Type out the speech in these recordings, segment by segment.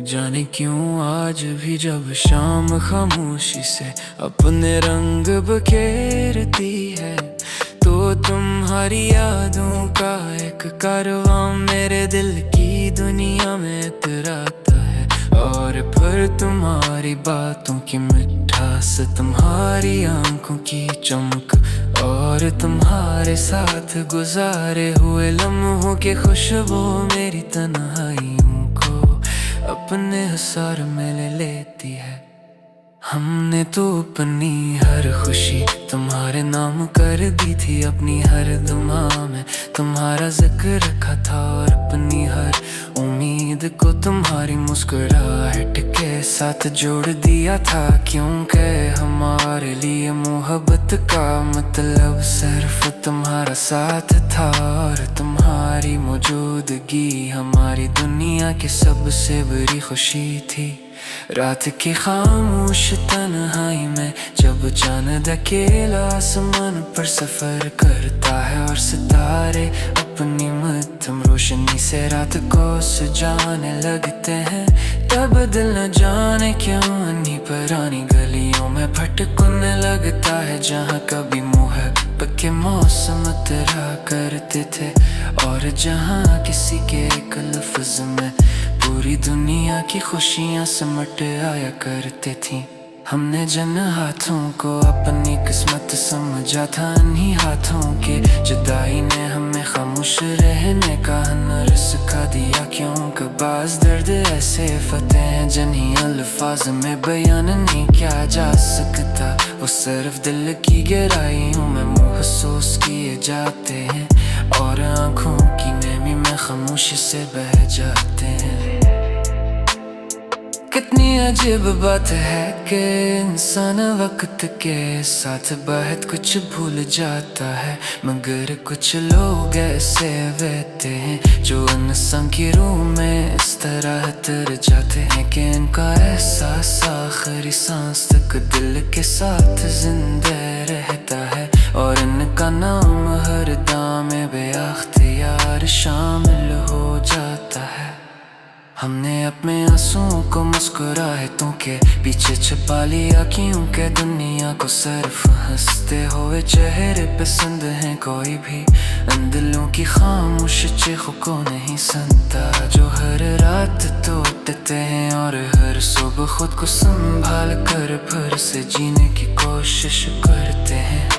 जाने क्यों आज भी जब शाम खामोशी से अपने रंग बखेरती है, तो तुम्हारी यादों का एक कारवां मेरे दिल की दुनिया में इतराता है। और फिर तुम्हारी बातों की मिठास, तुम्हारी आंखों की चमक और तुम्हारे साथ गुजारे हुए लम्हों की खुशबू मेरी तन्हाइयों को अपने असर में ले लेती है। हमने तो अपनी हर खुशी तुम्हारे नाम कर दी थी, अपनी हर दुआ में तुम्हारा जिक्र रखा था, और अपनी हर उम्मीद को तुम्हारी मुस्कुराहट के साथ जोड़ दिया था। क्योंकि हमारे लिए मोहब्बत का मतलब सिर्फ तुम्हारा साथ था, और तुम्हारी मौजूदगी हमारी दुनिया की सबसे बड़ी खुशी थी। रात की खामोश तन्हाई में जब चांद अकेला आसमान पर सफर करता है, और सितारे अपनी मध्यम रोशनी से रात को सजाने लगते हैं, तब दिल न जाने क्यों अन्ही पुरानी गलियों में भटकने लगता है, जहाँ कभी मोहब्बत के मौसम तेरा करते थे, और जहाँ किसी के एक लफ्ज में पूरी दुनिया की खुशियाँ सिमट आया करती थी। हमने जिन हाथों को अपनी किस्मत समझा था, इन्हीं हाथों के जुदाई ने हमें खामोश रहने का हुनर सिखा दिया। क्योंकि बाज़ दर्द ऐसे फतेह हैं जिन्हीं अल्फाज में बयान नहीं किया जा सकता, वो सिर्फ दिल की गहराइयों में महसूस किए जाते हैं, और आँखों की नमी में खामोशी से बह जाते हैं। कितनी अजीब बात है कि इंसान वक्त के साथ बहुत कुछ भूल जाता है, मगर कुछ लोग ऐसे रहते हैं जो इंसान की रूह में इस तरह तर जाते हैं कि इनका एहसास आखिरी सांस तक दिल के साथ जिंदा रहता है, और इनका नाम हर दाम में बेअख्तियार शामिल हो जाता है। हमने अपने आंसुओं को मुस्कुराहटों के पीछे छुपा लिया, क्योंकि दुनिया को सिर्फ हंसते हुए चेहरे पसंद हैं। कोई भी इन दिलों की खामोश चीखों को नहीं सुनता, जो हर रात टूटते हैं और हर सुबह खुद को संभाल कर फिर से जीने की कोशिश करते हैं।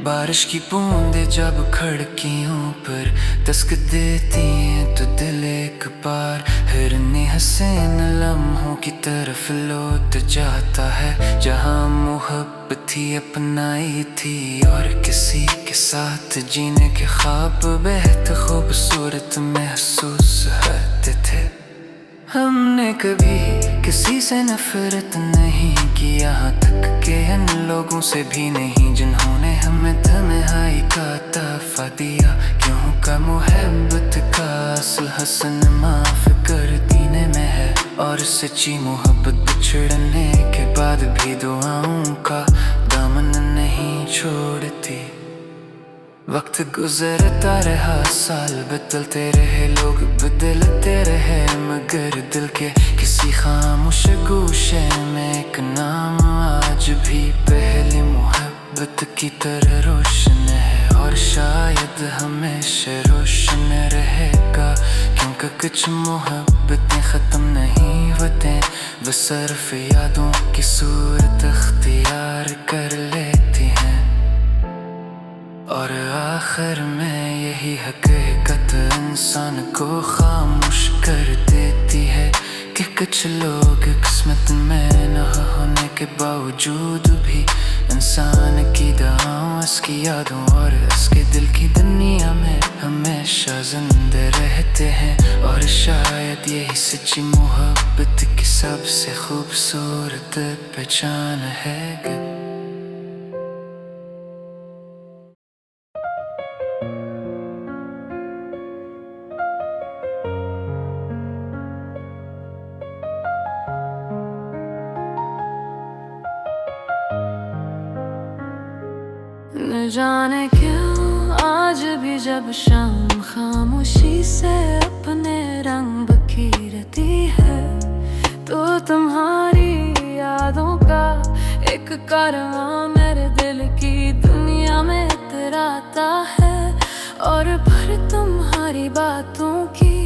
बारिश की बूंदें जब खिड़कियों पर दस्तक देती हैं, तो दिल एक बार हिरने हसीन लम्हों की तरफ लौट जाता है, जहाँ मोहब्बत ही अपनाई थी, और किसी के साथ जीने के ख्वाब बेहद खूबसूरत महसूस होते थे। हमने कभी किसी से नफरत नहीं की, यहाँ तक के इन लोगों से भी नहीं जिन्होंने हमें तन्हाई का तोहफा दिया। क्यों का मोहब्बत का असल हसन माफ कर दीने में है, और सच्ची मोहब्बत बिछड़ने के बाद भी दुआओं का दामन नहीं छोड़ती। वक्त गुजरता रहा, साल बदलते रहे, लोग बदलते रहे, मगर दिल के किसी खामोश गोशे में एक नाम आज भी पहले मोहब्बत की तरह रोशन है, और शायद हमेशा रोशन रहेगा। क्योंकि कुछ मोहब्बतें ख़त्म नहीं होते, वो सिर्फ यादों की सूरत अख्तियार कर लेती हैं, और आखिर में यही हकीकत इंसान को खामोश कर देती है कि कुछ लोग किस्मत में न होने के बावजूद भी इंसान की दुआओं, इसकी यादों और इसके दिल की दुनिया में हमेशा जिंदा रहते हैं, और शायद यही सच्ची मोहब्बत की सबसे खूबसूरत पहचान है। न जाने क्यों आज भी जब शाम खामोशी से अपने रंग बखेरती कारवां मेरे दिल की दुनिया में इतराता है। और भर तुम्हारी बातों की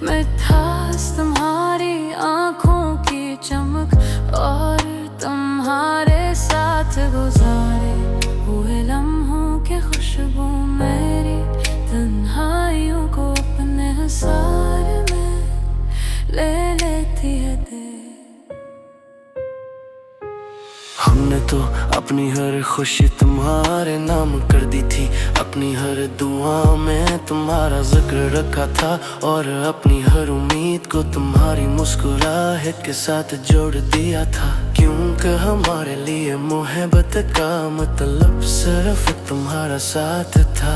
मिठास, तुम्हारी आंखों की चमक, और तुम्हारे साथ गुजारे हुए लम्हों के खुशबू मेरी तन्हाइयों को अपने हिसार में ले लेती है दिल। हमने तो अपनी हर खुशी तुम्हारे नाम कर दी थी, अपनी हर दुआ में तुम्हारा जिक्र रखा था, और अपनी हर उम्मीद को तुम्हारी मुस्कुराहट के साथ जोड़ दिया था। क्योंकि हमारे लिए मोहब्बत का मतलब सिर्फ तुम्हारा साथ था,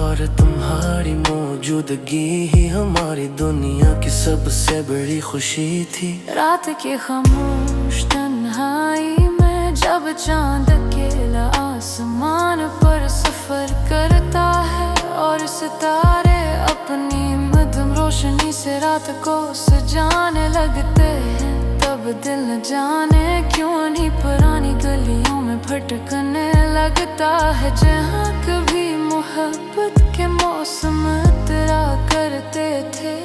और तुम्हारी मौजूदगी ही हमारी दुनिया की सबसे बड़ी खुशी थी। रात की खामोश तन्हाई में जब चांद अकेला आसमान पर सफर करता है, और सितारे अपनी मध्यम रोशनी से रात को सजाने लगते हैं, तब दिल न जाने क्यों नहीं पुरानी गलियों में भटकने लगता है। जहाँ कभी मोहब्बत के मौसम इतरा करते थे,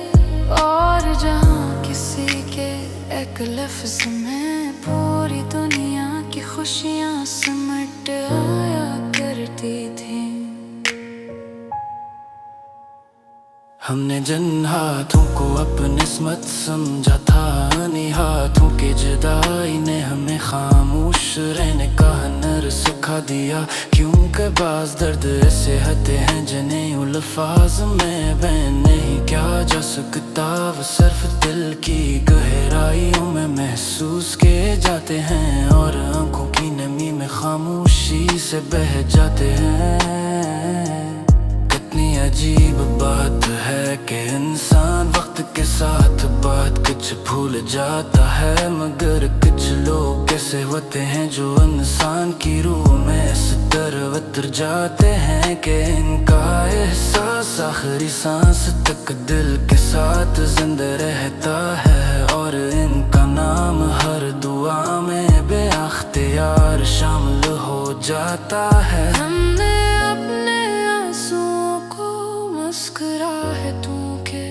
और जहाँ किसी के एक लफ्ज में पूरी दुनिया की खुशियाँ सिमट आया करती थी। हमने जिन हाथों को अपनी किस्मत समझा था, उन्हीं हाथों की जुदाई ने हमें खामोश रहने का हुनर सिखा दिया। क्योंकि बाज़ दर्द ऐसे होते हैं जिन्हें अल्फाज में बयान नहीं किया जा सकता, वो सिर्फ दिल की गहराइयों में महसूस किए जाते हैं, और आंखों की नमी में खामोशी से बह जाते हैं। कितनी अजीब बात है कि इंसान वक्त के साथ बात कुछ भूल जाता है, मगर कुछ लोग ऐसे होते हैं जो इंसान की रूह में इस तरह उतर जाते हैं कि इनका एहसास आखिरी सांस तक दिल के साथ जिंदा रहता है, और इनका नाम हर दुआ में बेअख्तियार शामिल हो जाता है। हमने अपने आंसुओं को मुस्कुराहटों के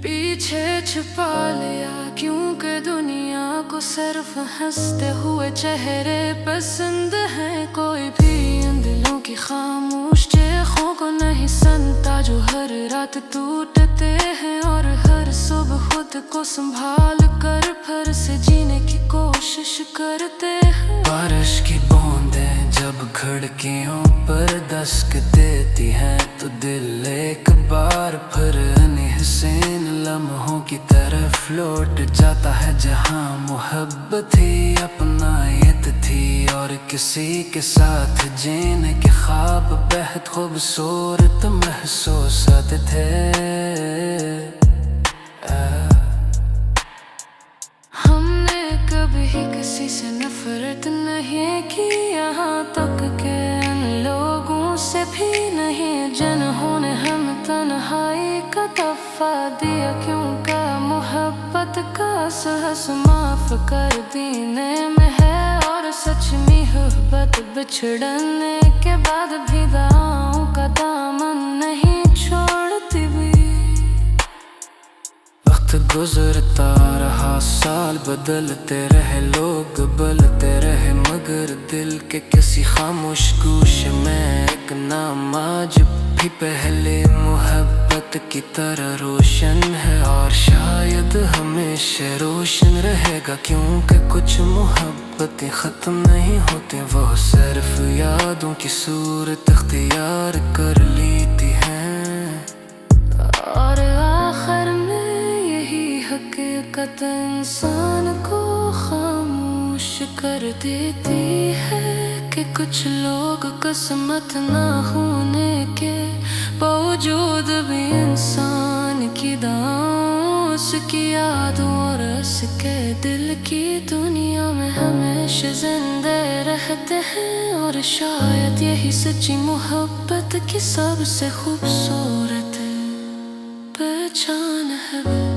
पीछे छुपा लिया, क्योंकि दुनिया को सिर्फ हंसते हुए चेहरे पसंद हैं। कोई भी इन दिलों की खामोश चीखों को नहीं सुनता जो हर रात टूटते हैं, और हर सुबह खुद को संभाल कर फिर से जीने की कोशिश करते हैं। बारिश की बूंदें जब खिड़कियों पर दस्तक देती हैं, तो दिल एक बार फिर हसीन लम्हों की तरफ लौट जाता है, जहाँ मोहब्बत ही अपनायत थी, और किसी के साथ जीने के ख्वाब बेहद खूबसूरत महसूस होते थे। हमने कभी किसी से नफरत नहीं की, यहाँ तक के उन लोगों से भी नहीं जिन्होंने हम तन्हाई का तोहफा दिया। क्योंकि मोहब्बत का एहसास माफ कर देने में है, और सच मोहब्बत बिछड़ने के बाद भी दांव का दामन नहीं छोड़ती भी। वक्त गुजरता रहा, साल बदलते रहे, लोग बदलते रहे, मगर दिल के किसी खामोश गोशे में एक नाम आज भी पहले मोहब्बत की तरह रोशन है, और शायद हमेशा रोशन रहेगा। क्योंकि कुछ मोहब्बतें ख़त्म नहीं होती, वो सिर्फ यादों की सूरत अख्तियार कर लेती हैं। और आखिर में यही हकीकत इंसान को खामोश कर देती है, कि कुछ लोग किस्मत ना होने के बावजूद भी इंसान की दांव, उसकी यादों और उसके दिल की दुनिया में हमेशा जिंदे रहते हैं। और शायद यही सच्ची मोहब्बत की सबसे खूबसूरत पहचान है।